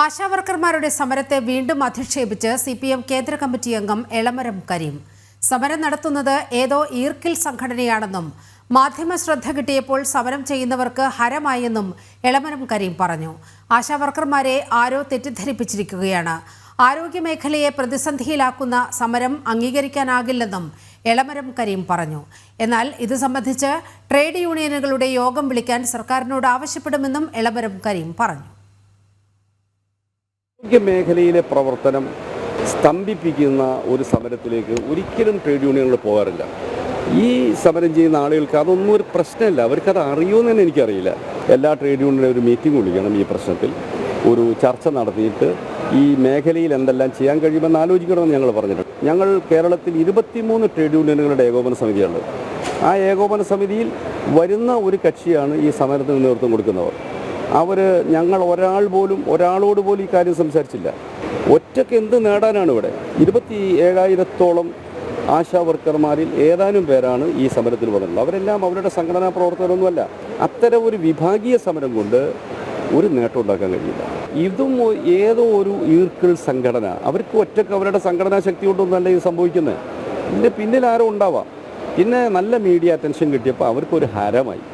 ആശാവർക്കർമാരുടെ സമരത്തെ വീണ്ടും അധിക്ഷേപിച്ച് CPM കേന്ദ്ര കമ്മിറ്റി അംഗം എളമരം കരീം. സമരം നടത്തുന്നത് ഏതോ ഈർക്കിൽ സംഘടനയാണെന്നും മാധ്യമ ശ്രദ്ധ കിട്ടിയപ്പോൾ സമരം ചെയ്യുന്നവർക്ക് ഹരമായെന്നും എളമരം കരീം പറഞ്ഞു. ആശാവർക്കർമാരെ ആരോ തെറ്റിദ്ധരിപ്പിച്ചിരിക്കുകയാണ്. ആരോഗ്യമേഖലയെ പ്രതിസന്ധിയിലാക്കുന്ന സമരം അംഗീകരിക്കാനാകില്ലെന്നും എളമരം കരീം പറഞ്ഞു. എന്നാൽ ഇത് സംബന്ധിച്ച് ട്രേഡ് യൂണിയനുകളുടെ യോഗം വിളിക്കാൻ സർക്കാരിനോട് ആവശ്യപ്പെടുമെന്നും എളമരം കരീം പറഞ്ഞു. മേഖലയിലെ പ്രവർത്തനം സ്തംഭിപ്പിക്കുന്ന ഒരു സമരത്തിലേക്ക് ഒരിക്കലും ട്രേഡ് യൂണിയനുകൾ പോകാറില്ല. ഈ സമരം ചെയ്യുന്ന ആളുകൾക്ക് അതൊന്നും ഒരു പ്രശ്നമില്ല, അവർക്കത് അറിയുമെന്ന് തന്നെ എനിക്കറിയില്ല. എല്ലാ ട്രേഡ് യൂണിയനും ഒരു മീറ്റിംഗ് വിളിക്കണം, ഈ പ്രശ്നത്തിൽ ഒരു ചർച്ച നടത്തിയിട്ട് ഈ മേഖലയിൽ എന്തെല്ലാം ചെയ്യാൻ കഴിയുമെന്ന് ആലോചിക്കണമെന്ന് ഞങ്ങൾ പറഞ്ഞിട്ടുണ്ട്. ഞങ്ങൾ കേരളത്തിൽ 23 ട്രേഡ് യൂണിയനുകളുടെ ഏകോപന സമിതിയുള്ളത്. ആ ഏകോപന സമിതിയിൽ വരുന്ന ഒരു കക്ഷിയാണ് ഈ സമരത്തിന് നേതൃത്വം കൊടുക്കുന്നവർ. ഞങ്ങൾ ഒരാളോട് പോലും ഈ കാര്യം സംസാരിച്ചില്ല. ഒറ്റയ്ക്ക് എന്ത് നേടാനാണ് ഇവിടെ? 27,000-ഓളം ആശാ വർക്കർമാരിൽ ഏതാനും പേരാണ് ഈ സമരത്തിൽ വന്നിട്ടുള്ളത്. അവരെല്ലാം അവരുടെ സംഘടനാ പ്രവർത്തകരൊന്നുമല്ല. അത്തരം ഒരു വിഭാഗീയ സമരം കൊണ്ട് ഒരു നേട്ടം ഉണ്ടാക്കാൻ കഴിയില്ല. ഇതും ഏതോ ഒരു ഈർക്കിൾ സംഘടന, അവർക്ക് ഒറ്റയ്ക്ക് അവരുടെ സംഘടനാ ശക്തി കൊണ്ടൊന്നല്ല ഇത് സംഭവിക്കുന്നത്. ഇതിൻ്റെ പിന്നിൽ ആരോ ഉണ്ടാവാം. പിന്നെ നല്ല മീഡിയ അറ്റൻഷൻ കിട്ടിയപ്പോൾ അവർക്കൊരു ഹരമായി.